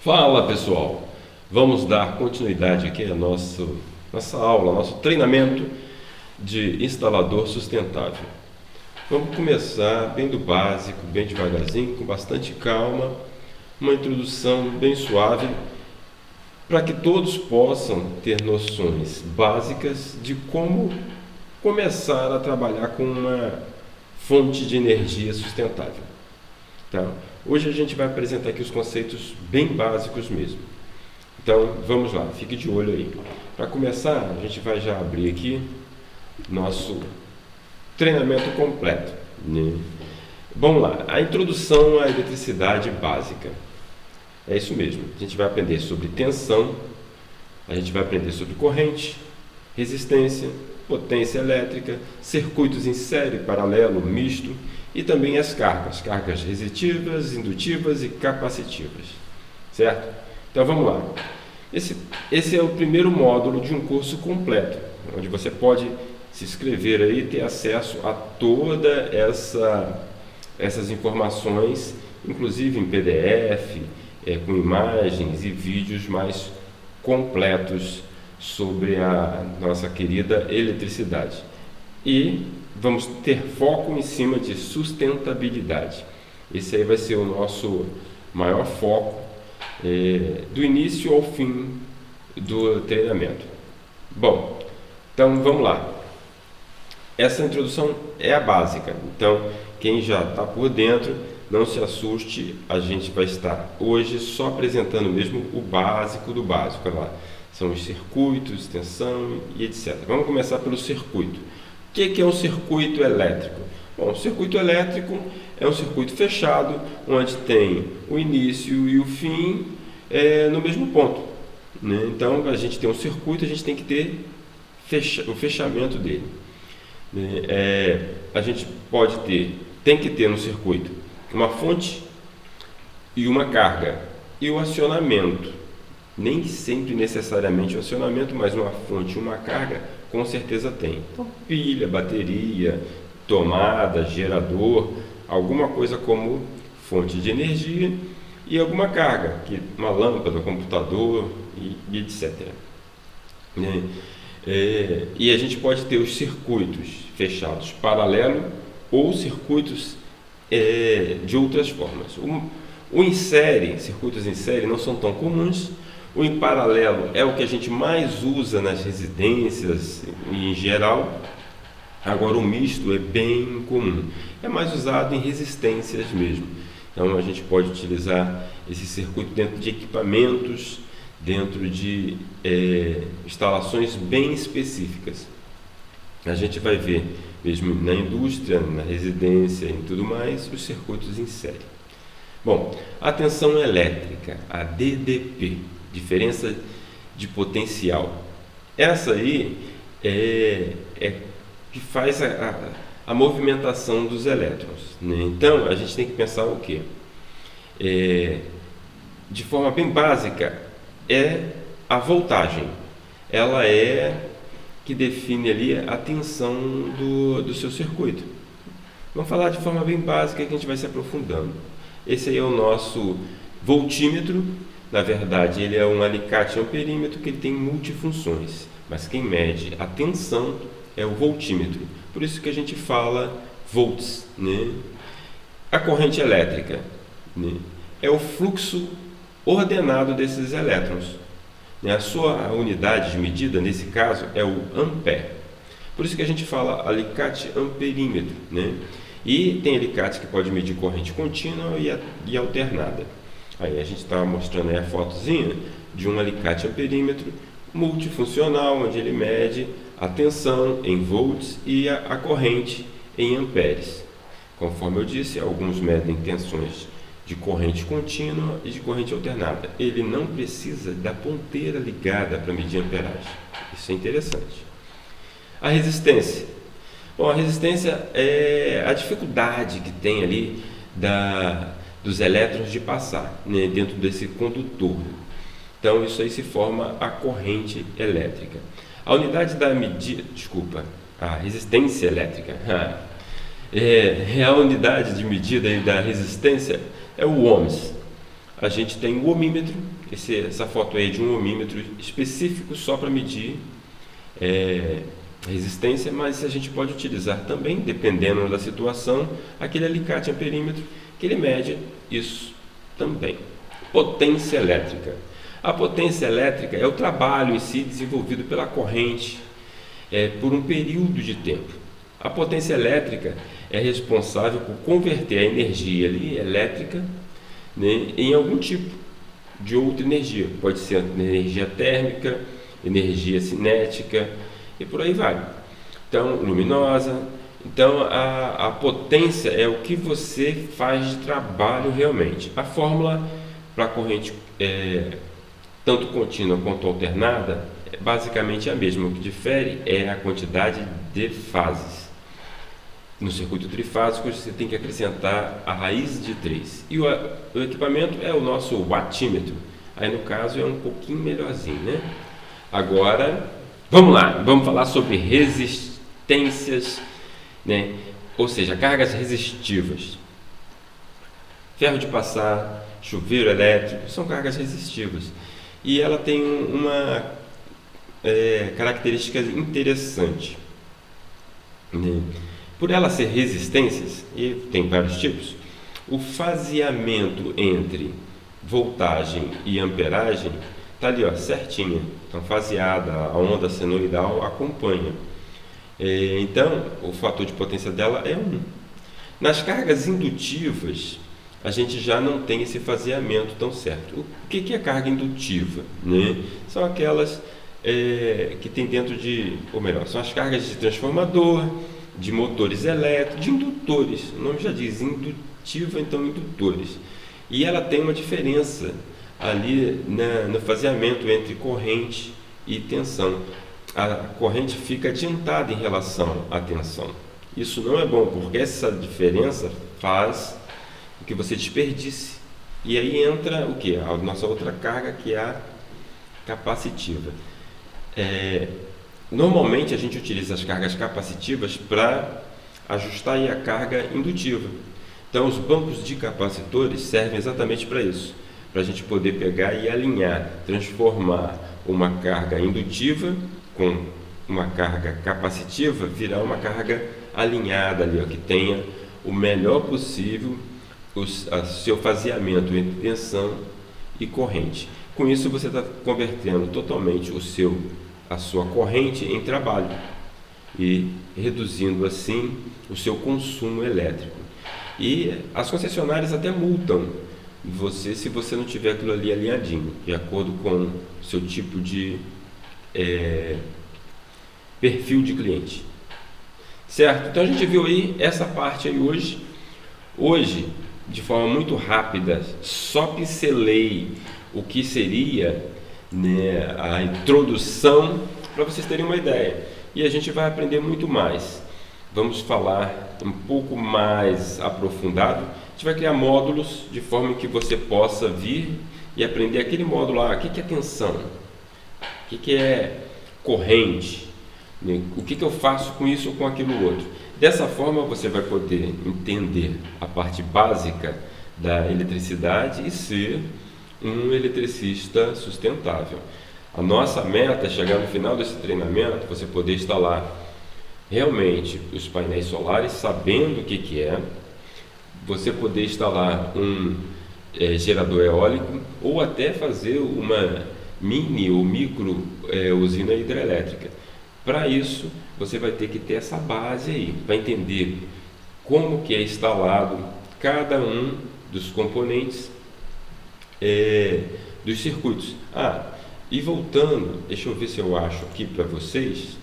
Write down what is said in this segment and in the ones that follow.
Fala pessoal, vamos dar continuidade aqui à nossa aula, nosso treinamento de instalador sustentável. Vamos começar bem do básico, bem devagarzinho, com bastante calma, uma introdução bem suave, para que todos possam ter noções básicas de como começar a trabalhar com uma fonte de energia sustentável. Tá? Hoje a gente vai apresentar aqui os conceitos bem básicos mesmo. Então vamos lá, fique de olho aí. Para começar, a gente vai já abrir aqui nosso treinamento completo, né? Vamos lá, a introdução à eletricidade básica. É isso mesmo, a gente vai aprender sobre tensão, a gente vai aprender sobre corrente, resistência, potência elétrica, circuitos em série, paralelo, misto e também as cargas resistivas, indutivas e capacitivas, certo? Então vamos lá. Esse é o primeiro módulo de um curso completo, onde você pode se inscrever aí e ter acesso a toda essas informações, inclusive em PDF, com imagens e vídeos mais completos sobre a nossa querida eletricidade. E vamos ter foco em cima de sustentabilidade. Esse aí vai ser o nosso maior foco do início ao fim do treinamento. Bom, então vamos lá. Essa introdução é a básica, então quem já está por dentro, não se assuste, a gente vai estar hoje só apresentando mesmo o básico do básico. Olha lá, são os circuitos, tensão e etc. Vamos começar pelo circuito. O que é um circuito elétrico? Bom, o circuito elétrico é um circuito fechado, onde tem o início e o fim no mesmo ponto, né? Então, a gente tem um circuito, a gente tem que ter o fechamento dele. A gente tem que ter no circuito uma fonte e uma carga. E o acionamento, nem sempre necessariamente o acionamento, mas uma fonte e uma carga com certeza tem. Então, pilha, bateria, tomada, gerador, alguma coisa como fonte de energia e alguma carga, uma lâmpada, computador e etc. E a gente pode ter os circuitos fechados paralelo ou circuitos de outras formas. O em série, circuitos em série não são tão comuns. O em paralelo é o que a gente mais usa nas residências e em geral. Agora o misto é bem comum, é mais usado em resistências mesmo. Então a gente pode utilizar esse circuito dentro de equipamentos, dentro de instalações bem específicas. A gente vai ver mesmo na indústria, na residência e tudo mais, os circuitos em série. Bom, a tensão elétrica, a DDP, diferença de potencial. Essa aí é que faz a movimentação dos elétrons, né? Então, a gente tem que pensar o quê? De forma bem básica, a voltagem. Ela que define ali a tensão do seu circuito. Vamos falar de forma bem básica que a gente vai se aprofundando. Esse aí é o nosso voltímetro. Na verdade, ele é um alicate amperímetro que ele tem multifunções, mas quem mede a tensão é o voltímetro. Por isso que a gente fala volts, né? A corrente elétrica, né, é o fluxo ordenado desses elétrons. A sua unidade de medida, nesse caso, é o ampere. Por isso que a gente fala alicate amperímetro, né? E tem alicates que pode medir corrente contínua e alternada. Aí a gente está mostrando aí a fotozinha de um alicate amperímetro multifuncional, onde ele mede a tensão em volts e a corrente em amperes. Conforme eu disse, alguns medem tensões de corrente contínua e de corrente alternada. Ele não precisa da ponteira ligada para medir a amperagem. Isso é interessante. A resistência. Bom, a resistência é a dificuldade que tem ali dos elétrons de passar, né, dentro desse condutor. Então, isso aí se forma a corrente elétrica. A unidade da medida, a resistência elétrica. A unidade de medida da resistência é o ohms. a gente tem o ohmímetro. Essa foto aí é de um ohmímetro específico só para medir resistência, mas a gente pode utilizar também, dependendo da situação, aquele alicate amperímetro que ele mede isso também. Potência elétrica. A potência elétrica é o trabalho em si desenvolvido pela corrente por um período de tempo. A potência elétrica é responsável por converter a energia ali, elétrica, né, em algum tipo de outra energia. Pode ser energia térmica, energia cinética e por aí vai. Então, luminosa. Então, a potência é o que você faz de trabalho realmente. A fórmula para a corrente tanto contínua quanto alternada é basicamente a mesma. O que difere é a quantidade de fases. No circuito trifásico, você tem que acrescentar a raiz de 3. E o equipamento é o nosso wattímetro. Aí, no caso, é um pouquinho melhorzinho, né? Agora, vamos lá. Vamos falar sobre resistências, né? Ou seja, cargas resistivas. Ferro de passar, chuveiro elétrico, são cargas resistivas. E ela tem uma característica interessante, né? Por ela ser resistências, e tem vários tipos, o faseamento entre voltagem e amperagem está ali, ó, certinha, então faseada, a onda senoidal acompanha. Então, o fator de potência dela é 1. Nas cargas indutivas, a gente já não tem esse faseamento tão certo. O que é carga indutiva, né? São aquelas que tem dentro de, ou melhor, são as cargas de transformador, de motores elétricos, de indutores. O nome já diz indutiva, então indutores. E ela tem uma diferença ali no faseamento entre corrente e tensão. A corrente fica adiantada em relação à tensão. Isso não é bom, porque essa diferença faz com que você desperdice. E aí entra o que? A nossa outra carga, que é a capacitiva. Normalmente a gente utiliza as cargas capacitivas para ajustar aí a carga indutiva. Então os bancos de capacitores servem exatamente para isso, para a gente poder pegar e alinhar, transformar uma carga indutiva com uma carga capacitiva, virar uma carga alinhada ali, ó, que tenha o melhor possível o seu faseamento entre tensão e corrente. Com isso você está convertendo totalmente a sua corrente em trabalho e reduzindo assim o seu consumo elétrico. E as concessionárias até multam você se você não tiver aquilo ali alinhadinho, de acordo com o seu tipo de perfil de cliente. Certo? Então a gente viu aí essa parte aí hoje. Hoje, de forma muito rápida, só pincelei o que seria, né, a introdução, para vocês terem uma ideia. E a gente vai aprender muito mais. Vamos falar um pouco mais aprofundado. A gente vai criar módulos de forma que você possa vir e aprender aquele módulo lá. O que é tensão? O que é corrente? O que eu faço com isso ou com aquilo outro? Dessa forma você vai poder entender a parte básica da eletricidade e ser um eletricista sustentável. A nossa meta é chegar no final desse treinamento, você poder instalar realmente os painéis solares, sabendo o que é, você poder instalar um gerador eólico ou até fazer uma mini ou micro usina hidrelétrica. Para isso, você vai ter que ter essa base aí, para entender como que é instalado cada um dos componentes dos circuitos. E voltando, deixa eu ver se eu acho aqui para vocês.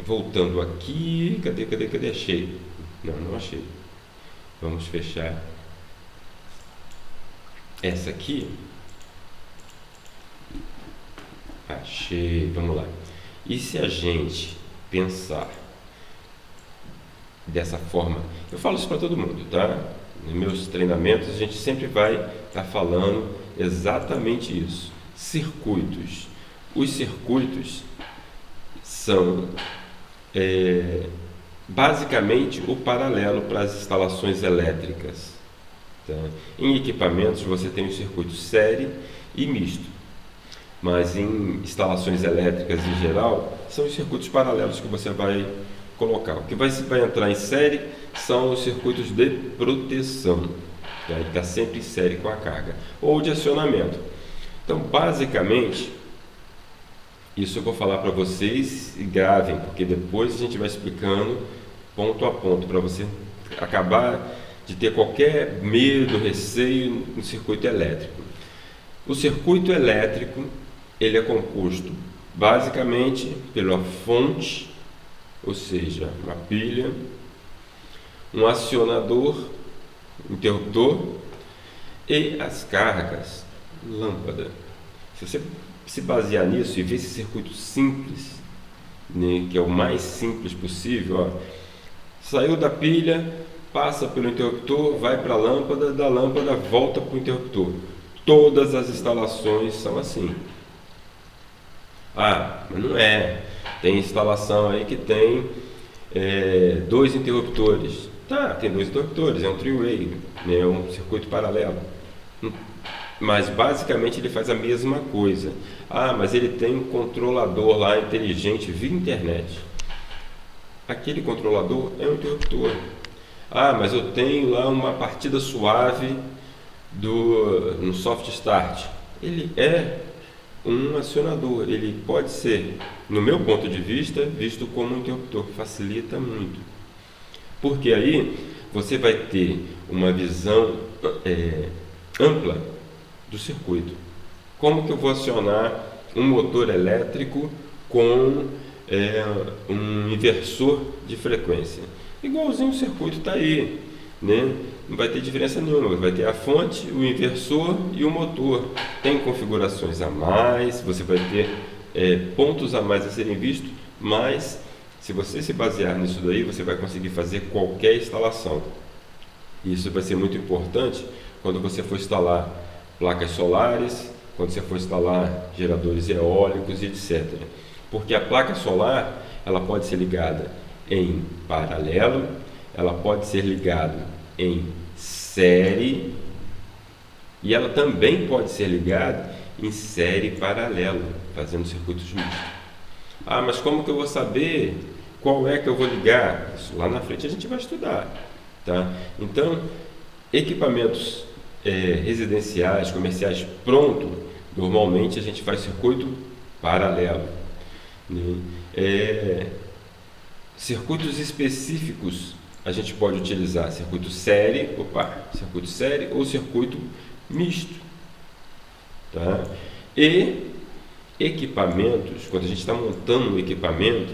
Voltando aqui, cadê? Achei. Não achei. Vamos fechar essa aqui. Achei, vamos lá. E se a gente pensar dessa forma, eu falo isso para todo mundo, tá? Nos meus treinamentos a gente sempre vai estar falando exatamente isso. Circuitos. Os circuitos são basicamente o paralelo para as instalações elétricas. Tá? Em equipamentos você tem o circuito série e misto, mas em instalações elétricas em geral são os circuitos paralelos que você vai colocar. O que vai entrar em série são os circuitos de proteção, tá? Que está sempre em série com a carga, ou de acionamento. Então, basicamente, isso eu vou falar para vocês e gravem, porque depois a gente vai explicando ponto a ponto para você acabar de ter qualquer medo, receio no circuito elétrico. O circuito elétrico ele é composto basicamente pela fonte, ou seja, uma pilha, um acionador, interruptor e as cargas, lâmpada. Se você se basear nisso e ver esse circuito simples, né, que é o mais simples possível, ó, saiu da pilha, passa pelo interruptor, vai para a lâmpada, da lâmpada volta para o interruptor. Todas as instalações são assim. Ah, mas não é. Tem instalação aí que tem 2 interruptores. Tá, tem 2 interruptores, é um three-way, né, é um circuito paralelo. Mas basicamente ele faz a mesma coisa. Ah, mas ele tem um controlador lá inteligente via internet. Aquele controlador é um interruptor. Ah, mas eu tenho lá uma partida suave no soft start. Ele é um acionador. Ele pode ser, no meu ponto de vista, visto como um interruptor. Facilita muito. Porque aí você vai ter uma visão ampla do circuito. Como que eu vou acionar um motor elétrico com um inversor de frequência? Igualzinho o circuito está aí, né? Não vai ter diferença nenhuma, vai ter a fonte, o inversor e o motor. Tem configurações a mais, você vai ter pontos a mais a serem vistos, mas se você se basear nisso daí, você vai conseguir fazer qualquer instalação. Isso vai ser muito importante quando você for instalar placas solares, quando você for instalar geradores eólicos e etc. Porque a placa solar, ela pode ser ligada em paralelo, ela pode ser ligada em série e ela também pode ser ligada em série paralelo, fazendo circuitos mistos. Ah, mas como que eu vou saber qual é que eu vou ligar? Isso lá na frente a gente vai estudar, tá? Então, equipamentos residenciais, comerciais pronto, normalmente a gente faz circuito paralelo, né? Circuitos específicos a gente pode utilizar circuito série ou circuito misto, tá? E equipamentos, quando a gente está montando um equipamento,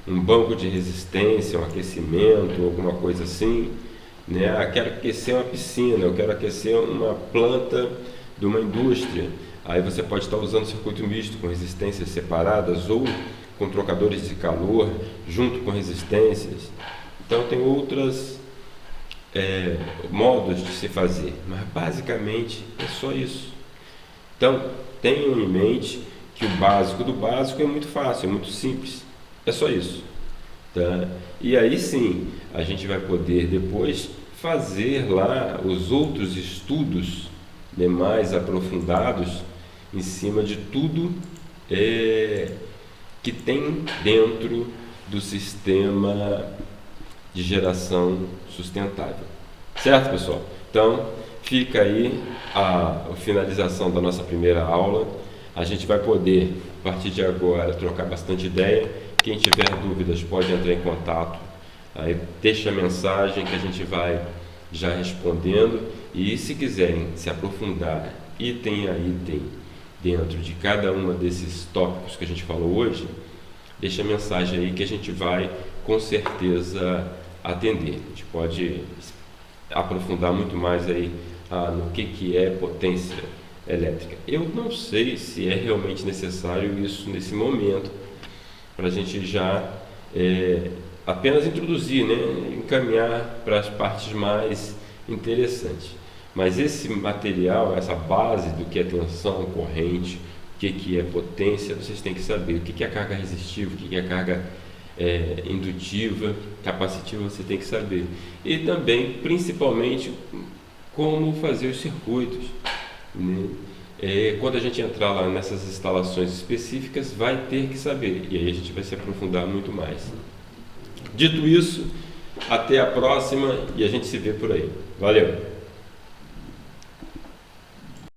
um banco de resistência, um aquecimento, alguma coisa assim, né? Ah, quero aquecer uma piscina, eu quero aquecer uma planta de uma indústria. Aí você pode estar usando circuito misto com resistências separadas ou com trocadores de calor junto com resistências. Então tem outros modos de se fazer, mas basicamente é só isso. Então tenham em mente que o básico do básico é muito fácil, é muito simples, é só isso, tá? E aí sim a gente vai poder depois fazer lá os outros estudos, né, mais aprofundados em cima de tudo que tem dentro do sistema de geração sustentável. Certo, pessoal? Então, fica aí a finalização da nossa primeira aula. A gente vai poder, a partir de agora, trocar bastante ideia. Quem tiver dúvidas pode entrar em contato. Aí deixa a mensagem que a gente vai já respondendo. E se quiserem se aprofundar item a item dentro de cada um desses tópicos que a gente falou hoje, deixa a mensagem aí que a gente vai com certeza atender. A gente pode aprofundar muito mais aí no que é potência elétrica. Eu não sei se é realmente necessário isso nesse momento, para a gente já apenas introduzir, né, encaminhar para as partes mais interessantes. Mas esse material, essa base do que é tensão, corrente, o que é potência, vocês têm que saber. O que é carga resistiva, o que é carga indutiva, capacitiva, você tem que saber. E também, principalmente, como fazer os circuitos, né? Quando a gente entrar lá nessas instalações específicas, vai ter que saber, e aí a gente vai se aprofundar muito mais. Dito isso, até a próxima e a gente se vê por aí. Valeu!